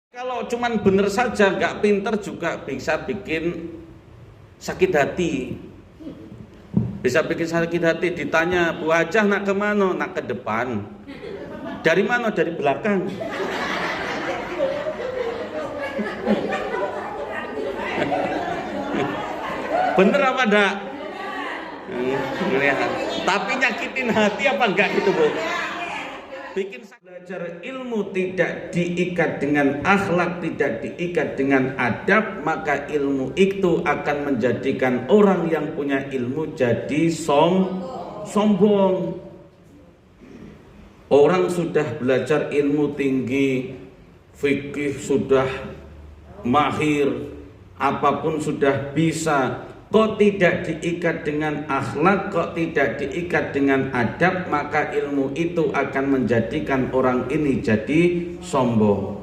Kalau cuman bener saja, nggak pinter juga bisa bikin sakit hati. Bisa bikin sakit hati. Ditanya, Bu Hajah nak kemana? Nak ke depan. Dari mana? Dari belakang. Bener apa enggak? Tapi nyakitin hati apa enggak gitu, Bu? Bikin belajar ilmu tidak diikat dengan akhlak, tidak diikat dengan adab, maka ilmu itu akan menjadikan orang yang punya ilmu jadi sombong. Orang sudah belajar ilmu tinggi, fikih sudah mahir, apapun sudah bisa, kok tidak diikat dengan akhlak, kok tidak diikat dengan adab, maka ilmu itu akan menjadikan orang ini jadi sombong.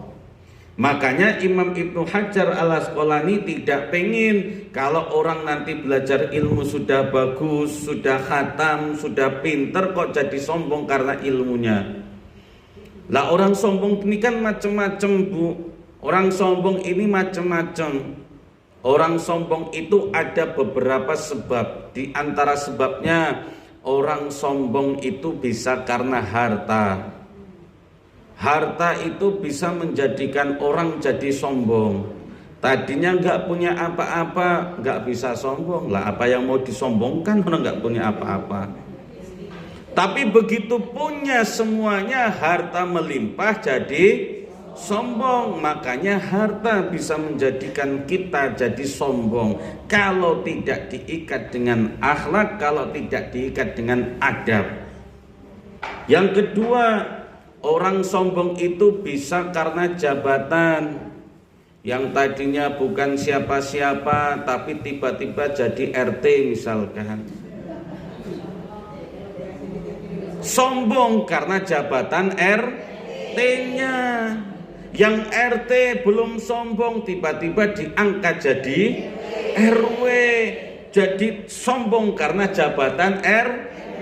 Makanya Imam Ibnu Hajar al-Asqalani tidak pengen kalau orang nanti belajar ilmu sudah bagus, sudah khatam, sudah pinter, kok jadi sombong karena ilmunya. Lah orang sombong ini kan macam-macam, Bu. Orang sombong ini macam-macam. Orang sombong itu ada beberapa sebab. Di antara sebabnya orang sombong itu bisa karena harta. Harta itu bisa menjadikan orang jadi sombong. Tadinya nggak punya apa-apa, nggak bisa sombong. Lah apa yang mau disombongkan, orang nggak punya apa-apa. Tapi begitu punya semuanya, harta melimpah jadi sombong. Makanya harta bisa menjadikan kita jadi sombong kalau tidak diikat dengan akhlak, kalau tidak diikat dengan adab. Yang kedua, orang sombong itu bisa karena jabatan. Yang tadinya bukan siapa-siapa tapi tiba-tiba jadi RT misalkan. Sombong karena jabatan RT-nya. Yang RT belum sombong tiba-tiba diangkat jadi RW. Jadi sombong karena jabatan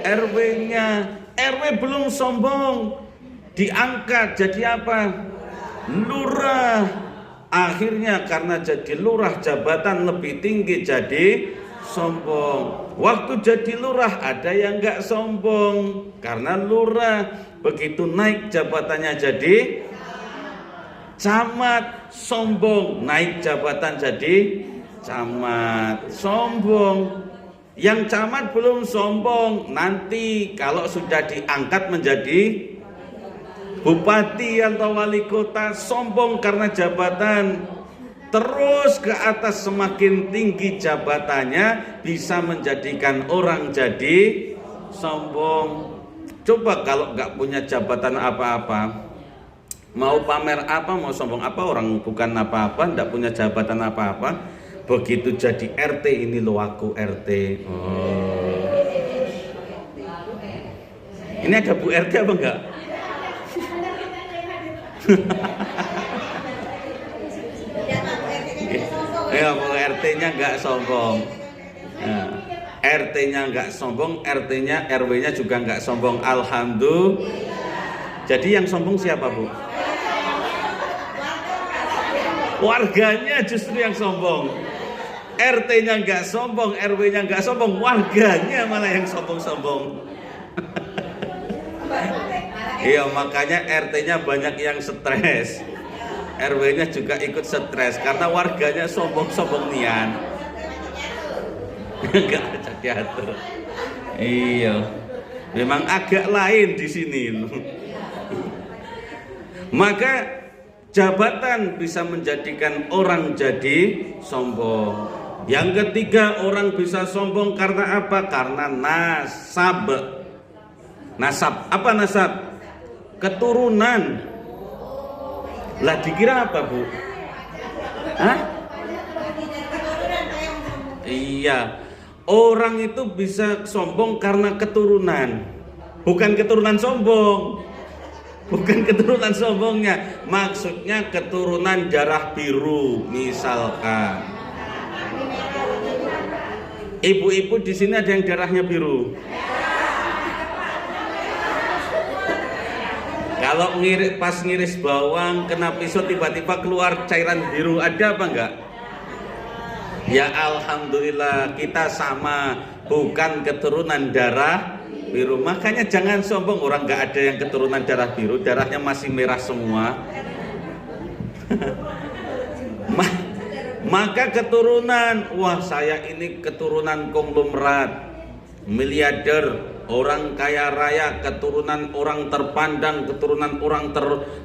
RW-nya. RW belum sombong, diangkat jadi apa? Lurah. Akhirnya karena jadi lurah jabatan lebih tinggi jadi sombong. Waktu jadi lurah ada yang gak sombong karena lurah. Begitu naik jabatannya jadi camat, sombong. Naik jabatan jadi camat, sombong. Yang camat belum sombong, nanti kalau sudah diangkat menjadi bupati atau wali kota, sombong karena jabatan. Terus ke atas semakin tinggi jabatannya, bisa menjadikan orang jadi sombong. Coba kalau nggak punya jabatan apa-apa, mau pamer apa, mau sombong apa, orang bukan apa-apa, nggak punya jabatan apa-apa, begitu jadi RT, ini loh aku RT. Oh. Ini ada Bu RT apa enggak? Ya, Bu RT-nya enggak sombong. Nah, RT-nya enggak sombong, RT-nya, RW-nya juga enggak sombong. Alhamdulillah. Jadi yang sombong siapa, Bu? Warganya justru yang sombong. RT-nya enggak sombong, RW-nya enggak sombong, warganya malah yang sombong-sombong. Iya, makanya RT-nya banyak yang stres, RW-nya juga ikut stres karena warganya sombong-sombong nian. Enggak jadi atur. Iya, memang agak lain di sini. Maka jabatan bisa menjadikan orang jadi sombong. Yang ketiga, orang bisa sombong karena apa? Karena nasab. Nasab, apa nasab? Keturunan. Lah dikira apa, Bu? Hah? Iya. Orang itu bisa sombong karena keturunan. Bukan keturunan sombong. Bukan keturunan sombongnya. Maksudnya keturunan darah biru misalkan. Ibu-ibu di sini ada yang darahnya biru. Kalau pas ngiris bawang kena pisau tiba-tiba keluar cairan biru, ada apa enggak? Ya alhamdulillah kita sama, bukan keturunan darah biru. Makanya jangan sombong, orang enggak ada yang keturunan darah biru, darahnya masih merah semua. Maka keturunan, wah saya ini keturunan konglomerat, miliarder, orang kaya raya, keturunan orang terpandang, keturunan orang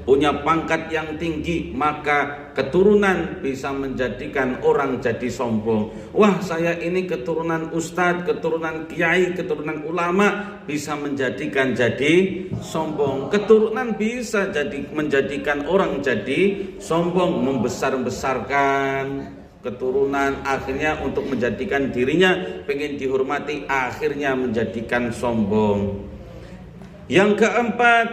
punya pangkat yang tinggi, maka keturunan bisa menjadikan orang jadi sombong. Wah saya ini keturunan ustadz, keturunan kiai, keturunan ulama, bisa menjadikan jadi sombong. Keturunan bisa menjadikan orang jadi sombong, membesar-besarkan keturunan, akhirnya untuk menjadikan dirinya pengen dihormati, akhirnya menjadikan sombong. Yang keempat,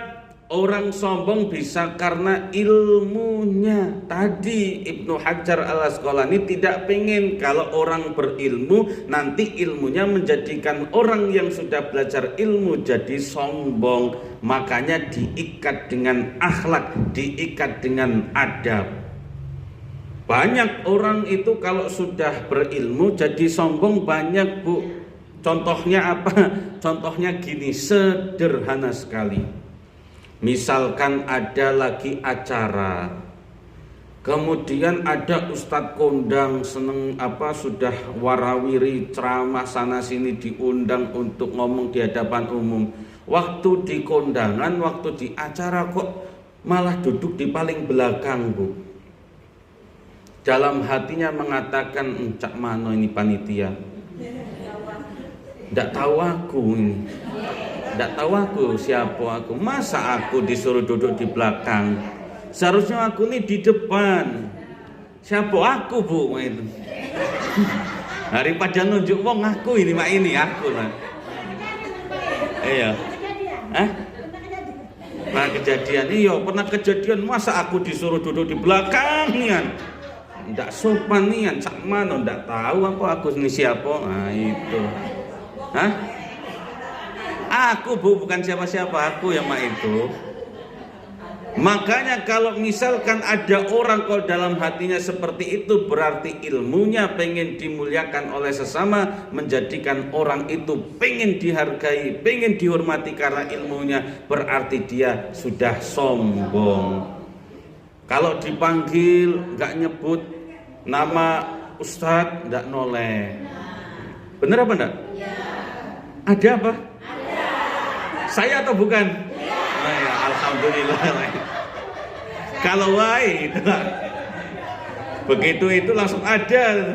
orang sombong bisa karena ilmunya. Tadi Ibnu Hajar Al-Asqalani tidak pengen kalau orang berilmu nanti ilmunya menjadikan orang yang sudah belajar ilmu jadi sombong. Makanya diikat dengan akhlak, diikat dengan adab. Banyak orang itu kalau sudah berilmu jadi sombong, banyak bu. Contohnya apa? Contohnya gini, sederhana sekali. Misalkan ada lagi acara, kemudian ada ustadz kondang seneng sudah warawiri ceramah sana sini diundang untuk ngomong di hadapan umum. Waktu di kondangan, waktu di acara kok malah duduk di paling belakang bu. Dalam hatinya mengatakan, cak mano ini panitia, tidak tahu aku ini, tidak tahu aku siapa aku, masa aku disuruh duduk di belakang, seharusnya aku ini di depan, siapa aku bu itu. Daripada nunjuk wong aku ini mak ini aku lah. Iya. Pernah kejadian, iya pernah kejadian, masa aku disuruh duduk di belakang nian. Ndak sopan nian, cak mano ndak tahu aku ini siapa. Nah itu. Hah? Aku bu, bukan siapa-siapa, aku yang mak itu. Makanya kalau misalkan ada orang kalau dalam hatinya seperti itu, berarti ilmunya pengen dimuliakan oleh sesama, menjadikan orang itu pengen dihargai, pengen dihormati karena ilmunya, berarti dia sudah sombong. Kalau dipanggil nggak nyebut nama ustadz, nggak noleh. Bener apa enggak? Ada apa? Saya atau bukan? Nah, ya, alhamdulillah. Kalau wae begitu itu langsung ada.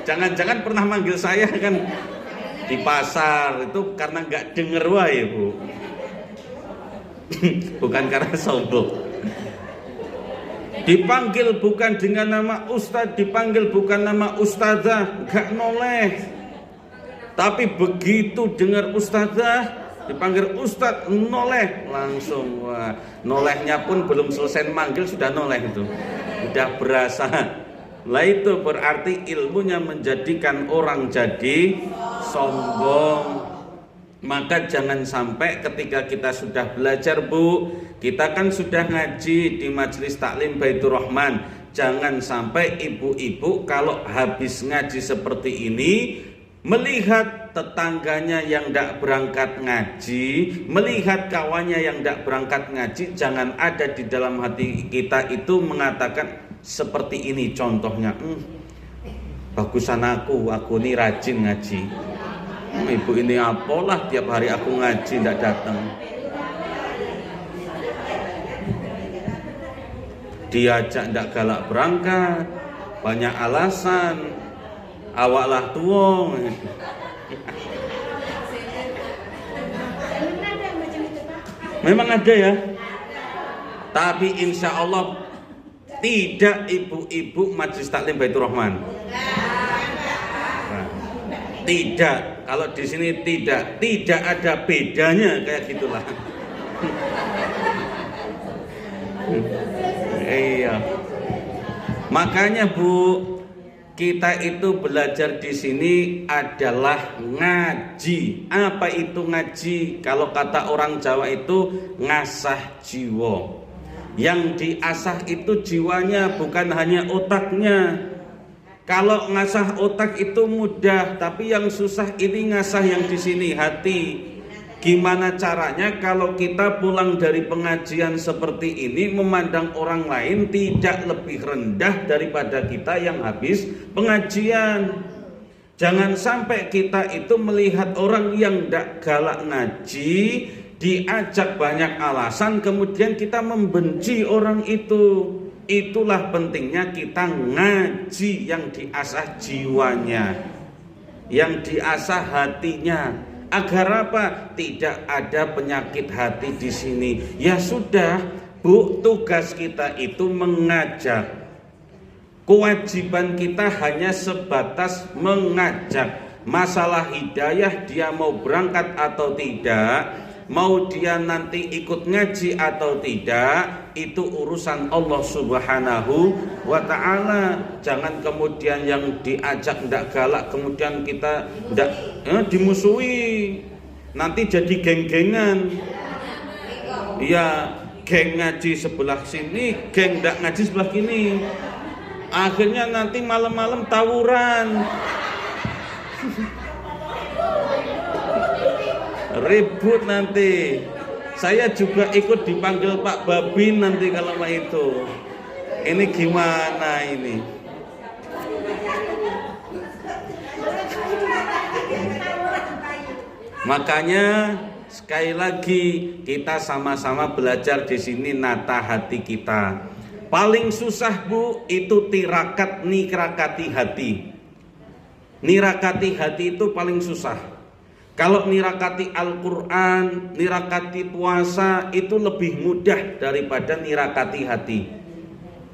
Jangan-jangan pernah manggil saya kan di pasar itu karena nggak denger wae bu. Bukan karena sombong. Dipanggil bukan dengan nama ustadz, dipanggil bukan nama ustadzah, nggak noleh. Tapi begitu dengar ustadzah, dipanggil ustadz, noleh langsung. Wah, nolehnya pun belum selesai manggil sudah noleh itu, udah berasa. Lah itu berarti ilmunya menjadikan orang jadi sombong. Maka jangan sampai ketika kita sudah belajar bu, kita kan sudah ngaji di majelis taklim Baitur Rahman. Jangan sampai ibu-ibu kalau habis ngaji seperti ini, melihat tetangganya yang tidak berangkat ngaji, melihat kawannya yang tidak berangkat ngaji, jangan ada di dalam hati kita itu mengatakan seperti ini contohnya, bagusan aku ini rajin ngaji. Ibu ini apalah tiap hari aku ngaji tidak datang. Diajak tidak galak berangkat, banyak alasan. Awaklah tuwong. Memang ada ya. Tapi insya Allah tidak ibu-ibu majelis taklim Baitur Rahman. Tidak. Kalau di sini tidak ada bedanya kayak gitulah. Iya. Makanya bu, Kita itu belajar di sini adalah ngaji. Apa itu ngaji? Kalau kata orang Jawa itu ngasah jiwa. Yang diasah itu jiwanya, bukan hanya otaknya. Kalau ngasah otak itu mudah, tapi yang susah ini ngasah yang di sini, hati. Gimana caranya kalau kita pulang dari pengajian seperti ini memandang orang lain tidak lebih rendah daripada kita yang habis pengajian. Jangan sampai kita itu melihat orang yang tidak galak ngaji, diajak banyak alasan, kemudian kita membenci orang itu. Itulah pentingnya kita ngaji, yang diasah jiwanya, yang diasah hatinya. Agar apa? Tidak ada penyakit hati di sini. Ya sudah, Bu, tugas kita itu mengajak. Kewajiban kita hanya sebatas mengajak. Masalah hidayah, dia mau berangkat atau tidak, mau dia nanti ikut ngaji atau tidak, itu urusan Allah Subhanahu wa ta'ala. Jangan kemudian yang diajak tidak galak, kemudian kita tidak dimusuhi, nanti jadi geng-gengan. Ya, geng ngaji sebelah sini, geng tidak ngaji sebelah sini. Akhirnya nanti malam-malam tawuran, ribut nanti. Saya juga ikut dipanggil Pak Babin nanti kalau itu. Ini gimana ini? Makanya sekali lagi kita sama-sama belajar di sini nata hati kita. Paling susah, Bu, itu tirakat nirakati hati. Nirakati hati itu paling susah. Kalau nirakati Al-Quran, nirakati puasa itu lebih mudah daripada nirakati hati.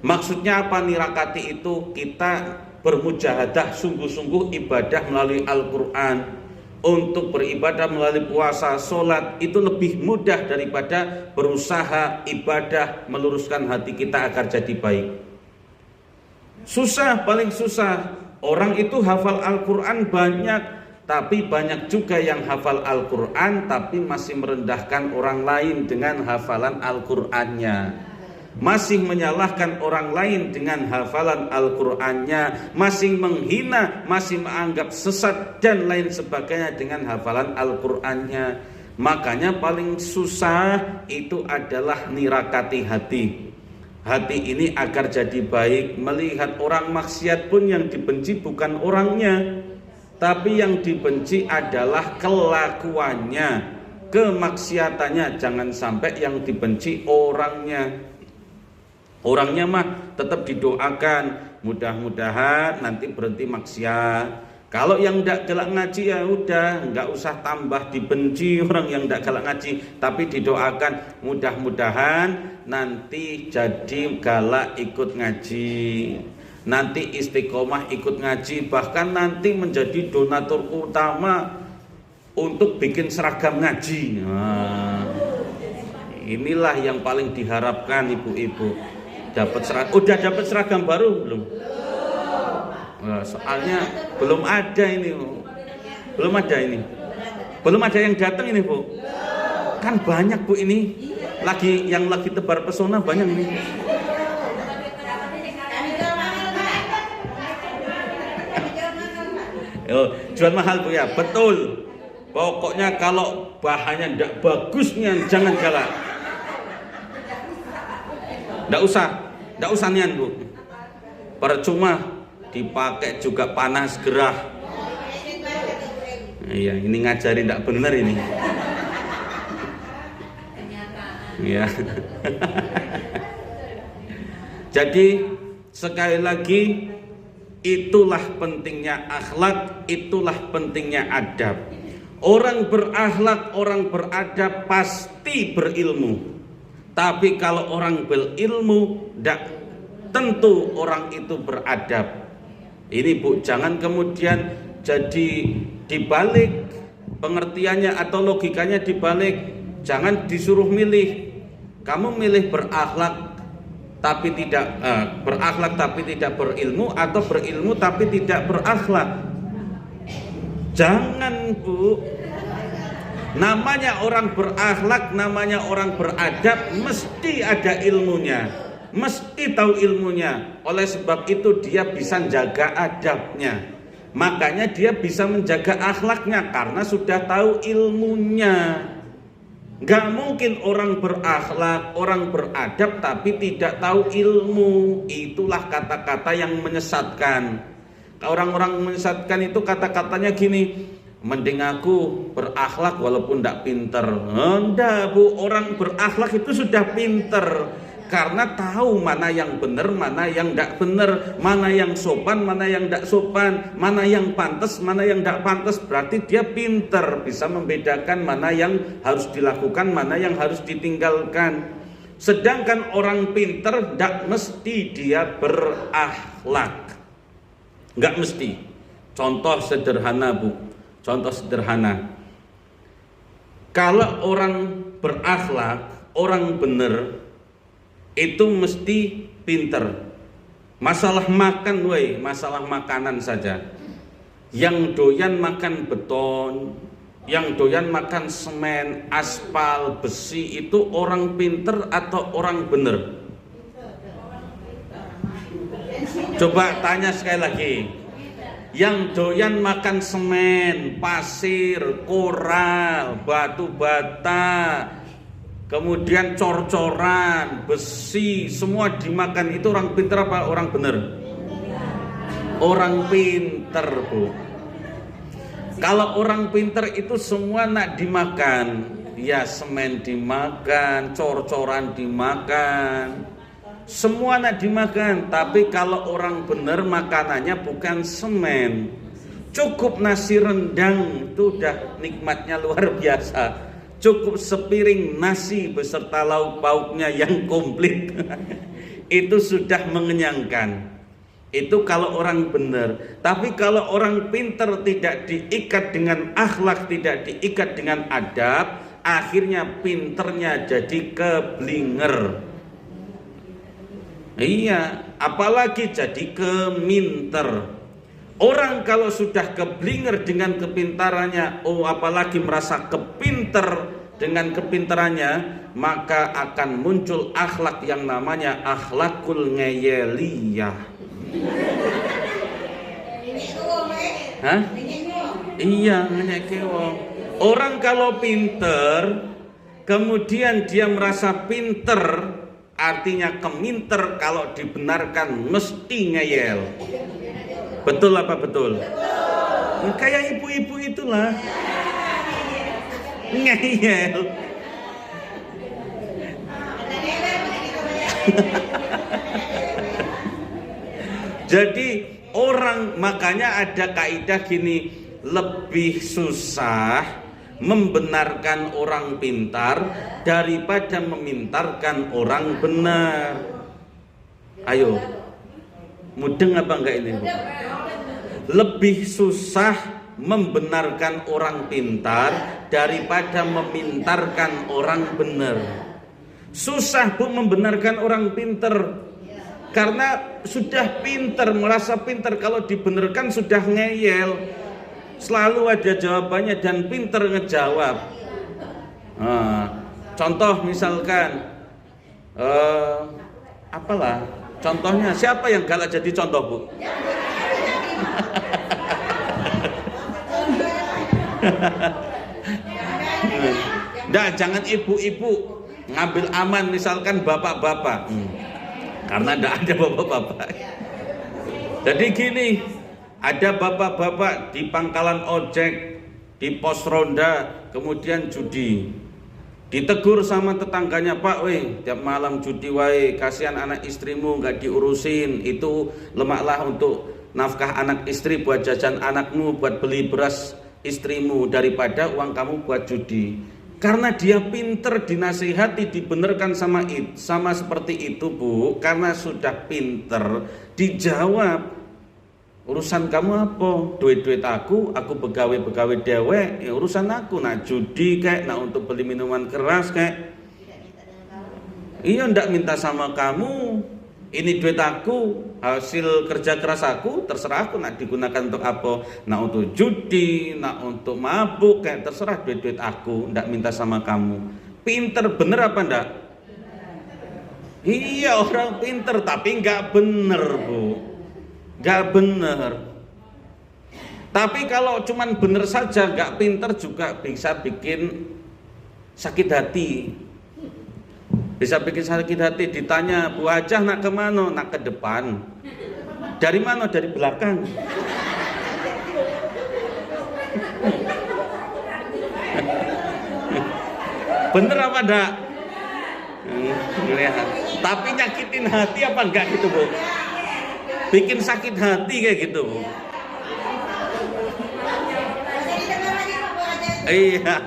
Maksudnya apa nirakati itu? Kita bermujahadah sungguh-sungguh ibadah melalui Al-Quran. Untuk beribadah melalui puasa, sholat itu lebih mudah daripada berusaha ibadah meluruskan hati kita agar jadi baik. Susah, paling susah. Orang itu hafal Al-Quran banyak, tapi banyak juga yang hafal Al-Quran tapi masih merendahkan orang lain dengan hafalan Al-Qurannya, masih menyalahkan orang lain dengan hafalan Al-Qurannya, masih menghina, masih menganggap sesat dan lain sebagainya dengan hafalan Al-Qurannya. Makanya paling susah itu adalah nirakati hati. Hati ini agar jadi baik. Melihat orang maksiat pun yang dibenci bukan orangnya, tapi yang dibenci adalah kelakuannya, kemaksiatannya. Jangan sampai yang dibenci orangnya. Orangnya mah tetap didoakan, mudah-mudahan nanti berhenti maksiat. Kalau yang tidak galak ngaji ya udah, nggak usah tambah dibenci orang yang tidak galak ngaji, tapi didoakan mudah-mudahan nanti jadi galak ikut ngaji, nanti istiqomah ikut ngaji, bahkan nanti menjadi donatur utama untuk bikin seragam ngaji. Nah, inilah yang paling diharapkan ibu-ibu. Dapat seragam, udah dapat seragam baru belum? Nah, soalnya belum ada ini, belum ada ini, belum ada yang datang ini, Bu. Kan banyak, Bu, ini yang lagi tebar pesona banyak nih. Oh, jual mahal, Bu, ya, betul. Pokoknya kalau bahannya tidak bagusnya jangan galak. Tidak usah nian, Bu. Percuma dipakai juga panas gerah. Iya, ini ngajari tidak benar ini. Iya. Jadi sekali lagi, itulah pentingnya akhlak, itulah pentingnya adab. Orang berakhlak, orang beradab pasti berilmu. Tapi kalau orang berilmu, tidak tentu orang itu beradab. Ini, Bu, jangan kemudian jadi dibalik pengertiannya atau logikanya dibalik. Jangan disuruh milih. Kamu milih berakhlak tapi tidak berakhlak tapi tidak berilmu, atau berilmu tapi tidak berakhlak. Jangan, Bu. Namanya orang berakhlak, namanya orang beradab, mesti ada ilmunya, mesti tahu ilmunya. Oleh sebab itu dia bisa jaga adabnya. Makanya dia bisa menjaga akhlaknya karena sudah tahu ilmunya. Gak mungkin orang berakhlak, orang beradab tapi tidak tahu ilmu. Itulah kata-kata yang menyesatkan. Orang-orang menyesatkan itu kata-katanya gini, mending aku berakhlak walaupun tidak pinter. Enggak, Bu, orang berakhlak itu sudah pinter karena tahu mana yang benar, mana yang tidak benar, mana yang sopan, mana yang tidak sopan, mana yang pantas, mana yang tidak pantas. Berarti dia pinter, bisa membedakan mana yang harus dilakukan, mana yang harus ditinggalkan. Sedangkan orang pinter tidak mesti dia berakhlak, nggak mesti. Contoh sederhana, Bu, contoh sederhana. Kalau orang berakhlak, orang benar, itu mesti pinter. Masalah makan, masalah makanan saja. Yang doyan makan beton, yang doyan makan semen, aspal, besi, itu orang pinter atau orang bener? Coba tanya sekali lagi. Yang doyan makan semen, pasir, koral, batu bata, kemudian cor-coran, besi, semua dimakan, itu orang pinter apa orang bener? Orang pinter, Bu. Kalau orang pinter itu semua nak dimakan, ya semen dimakan, cor-coran dimakan, semua nak dimakan. Tapi kalau orang bener makanannya bukan semen, cukup nasi rendang itu udah nikmatnya luar biasa. Cukup sepiring nasi beserta lauk pauknya yang komplit itu sudah mengenyangkan. Itu kalau orang benar. Tapi kalau orang pinter tidak diikat dengan akhlak, tidak diikat dengan adab, akhirnya pinternya jadi keblinger. Iya, apalagi jadi keminter. Orang kalau sudah keblinger dengan kepintarannya, apalagi merasa kepinter dengan kepintarannya, maka akan muncul akhlak yang namanya akhlakul ngeyeliyah. Hah? Iya, ngeyeke wong. Orang kalau pinter, kemudian dia merasa pinter, artinya keminter, kalau dibenarkan mesti ngeyel. Betul apa betul? Kayak ibu-ibu itulah ngeyel. Jadi orang, makanya ada kaidah gini, lebih susah membenarkan orang pintar daripada memintarkan orang benar. Ayo, mudeng apa enggak ini, Bu? Lebih susah membenarkan orang pintar daripada memintarkan orang benar. Susah, Bu, membenarkan orang pintar karena sudah pintar, merasa pintar. Kalau dibenarkan sudah ngeyel, selalu ada jawabannya dan pintar ngejawab. Contoh misalkan apalah contohnya, siapa yang galak jadi contoh, Bu? Nah, jangan ibu-ibu, ngambil aman misalkan bapak-bapak, karena tidak ada bapak-bapak. Jadi gini, ada bapak-bapak di pangkalan ojek, di pos ronda, kemudian judi. Ditegur sama tetangganya, Pak, tiap malam judi kasihan anak istrimu nggak diurusin, itu lemaklah untuk nafkah anak istri, buat jajan anakmu, buat beli beras istrimu, daripada uang kamu buat judi. Karena dia pinter, dinasihati, dibenarkan sama seperti itu, Bu. Karena sudah pinter, dijawab, urusan kamu apa? Duit-duit aku begawe-begawe dewe, ya urusan aku. Nak judi kayak, nak untuk beli minuman keras kayak. Iya, ndak minta sama kamu. Ini duit aku, hasil kerja keras aku, terserah aku nak digunakan untuk apa. Nak untuk judi, nak untuk mabuk, kayak terserah duit-duit aku, ndak minta sama kamu. Pinter bener apa ndak? Iya, orang pinter tapi nggak bener, Bu. Nggak bener. Tapi kalau cuman bener saja, nggak pinter juga bisa bikin sakit hati. Bisa bikin sakit hati. Ditanya, Bu Hajah nak kemana? Nak ke depan. Dari mana? Dari belakang. Bener apa enggak? Tapi nyakitin hati apa enggak gitu, Bu? Bikin sakit hati kayak gitu, Bu. Iya.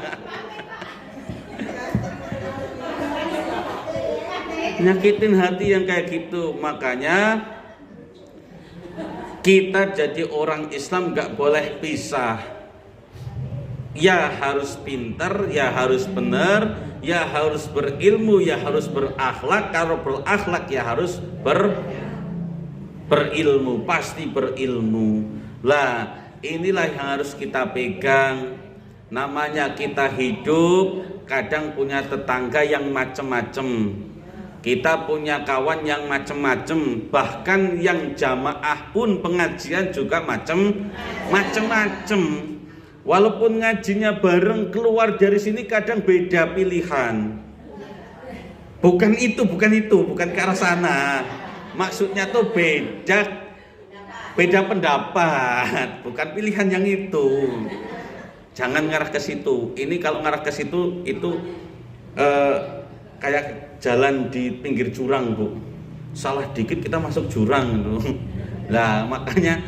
Nyakitin hati yang kayak gitu. Makanya kita jadi orang Islam gak boleh pisah. Ya harus pinter, ya harus benar, ya harus berilmu, ya harus berakhlak. Kalau berakhlak ya harus berilmu, pasti berilmu. Lah inilah yang harus kita pegang. Namanya kita hidup, kadang punya tetangga yang macem-macem. Kita punya kawan yang macem-macem, bahkan yang jamaah pun pengajian juga macem-macem. Walaupun ngajinya bareng, keluar dari sini kadang beda pilihan. Bukan itu, bukan ke arah sana. Maksudnya tuh beda pendapat, bukan pilihan yang itu. Jangan ngarah ke situ. Ini kalau ngarah ke situ itu kayak jalan di pinggir jurang, Bu. Salah dikit kita masuk jurang gitu. Nah, makanya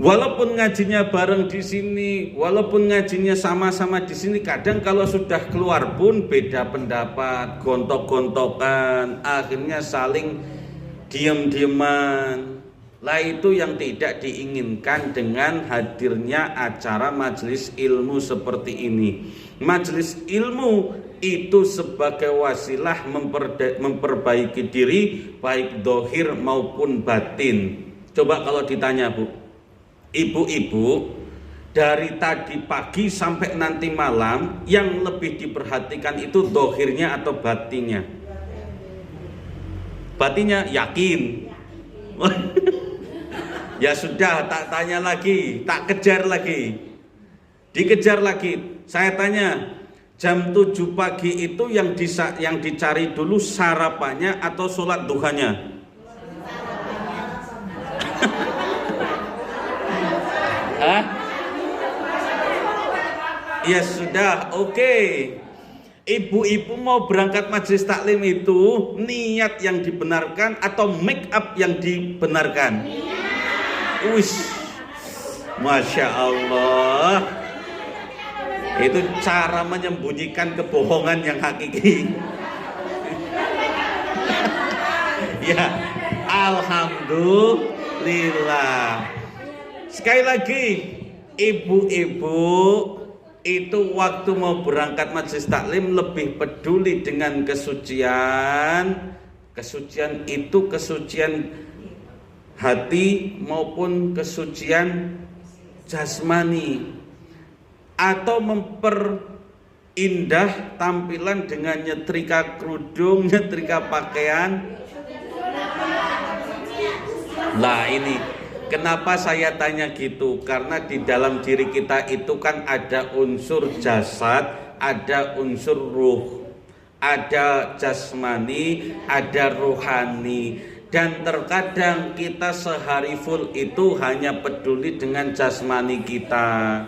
walaupun ngajinya bareng di sini, walaupun ngajinya sama-sama di sini, kadang kalau sudah keluar pun beda pendapat, gontok-gontokan, akhirnya saling diam-diaman. Lah itu yang tidak diinginkan dengan hadirnya acara majelis ilmu seperti ini. Majelis ilmu itu sebagai wasilah memperbaiki diri baik dohir maupun batin. Coba kalau ditanya, Bu, ibu-ibu dari tadi pagi sampai nanti malam yang lebih diperhatikan itu dohirnya atau batinnya? Batinnya yakin. Ya sudah, tak tanya lagi, tak kejar lagi, dikejar lagi. Saya tanya, jam 7 pagi itu yang dicari dulu sarapannya atau sholat duhanya? Hah? Ya sudah, oke. Ibu-ibu mau berangkat majelis taklim itu niat yang dibenarkan atau make up yang dibenarkan? Wih, Masya Allah. Itu cara menyembunyikan kebohongan yang hakiki. Ya, alhamdulillah. Sekali lagi, ibu-ibu itu waktu mau berangkat majelis taklim lebih peduli dengan kesucian. Kesucian itu kesucian hati maupun kesucian jasmani, atau memperindah tampilan dengan nyetrika kerudung, nyetrika pakaian. Lah ini kenapa saya tanya gitu, karena di dalam diri kita itu kan ada unsur jasad, ada unsur ruh, ada jasmani, ada rohani. Dan terkadang kita sehari full itu hanya peduli dengan jasmani kita.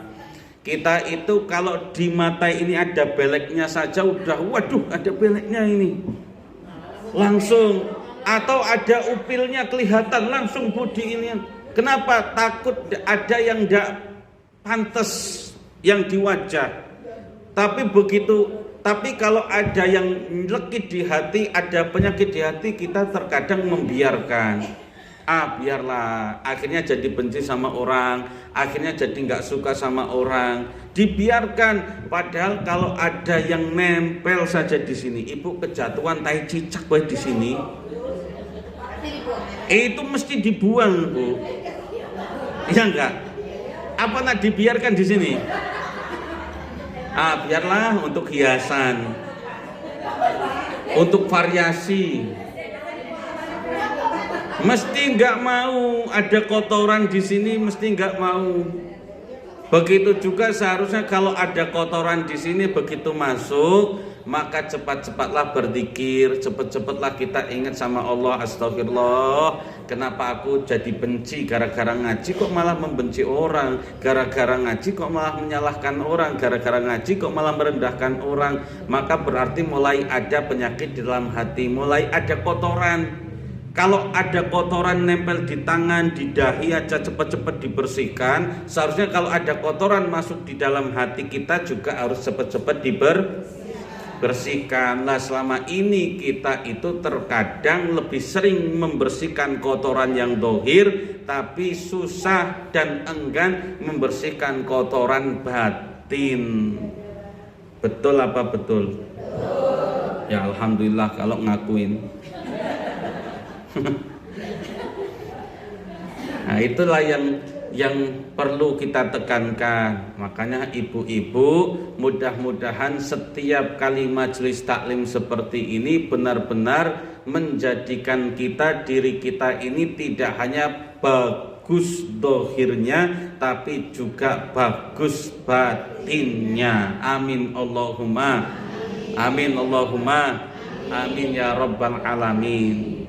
Kita itu kalau di mata ini ada beleknya saja udah, waduh ada beleknya ini, langsung. Atau ada upilnya kelihatan langsung budi ini. Kenapa? Takut ada yang tidak pantas yang di wajah. Tapi kalau ada yang lekit di hati, ada penyakit di hati, kita terkadang membiarkan. biarlah, akhirnya jadi benci sama orang, akhirnya jadi nggak suka sama orang, dibiarkan. Padahal kalau ada yang nempel saja di sini, ibu kejatuhan tai cicak di sini, itu mesti dibuang, Bu. Iya enggak? Apa nak dibiarkan di sini? Biarlah untuk hiasan, untuk variasi. Mesti nggak mau ada kotoran di sini, mesti nggak mau. Begitu juga seharusnya kalau ada kotoran di sini, begitu masuk maka cepat-cepatlah berzikir, cepat-cepatlah kita ingat sama Allah. Astagfirullah, kenapa aku jadi benci gara-gara ngaji kok malah membenci orang, gara-gara ngaji kok malah menyalahkan orang, gara-gara ngaji kok malah merendahkan orang. Maka berarti mulai ada penyakit di dalam hati, mulai ada kotoran. Kalau ada kotoran nempel di tangan, di dahi aja cepat-cepat dibersihkan. Seharusnya kalau ada kotoran masuk di dalam hati kita juga harus cepat-cepat dibersihkan. Nah, selama ini kita itu terkadang lebih sering membersihkan kotoran yang dohir, tapi susah dan enggan membersihkan kotoran batin. Betul apa betul? Ya alhamdulillah kalau ngakuin. Nah, itulah yang perlu kita tekankan. Makanya ibu-ibu, mudah-mudahan setiap kali majelis taklim seperti ini benar-benar menjadikan diri kita ini tidak hanya bagus dohirnya, tapi juga bagus batinnya. Amin Allahumma amin, Allahumma amin ya rabbal alamin.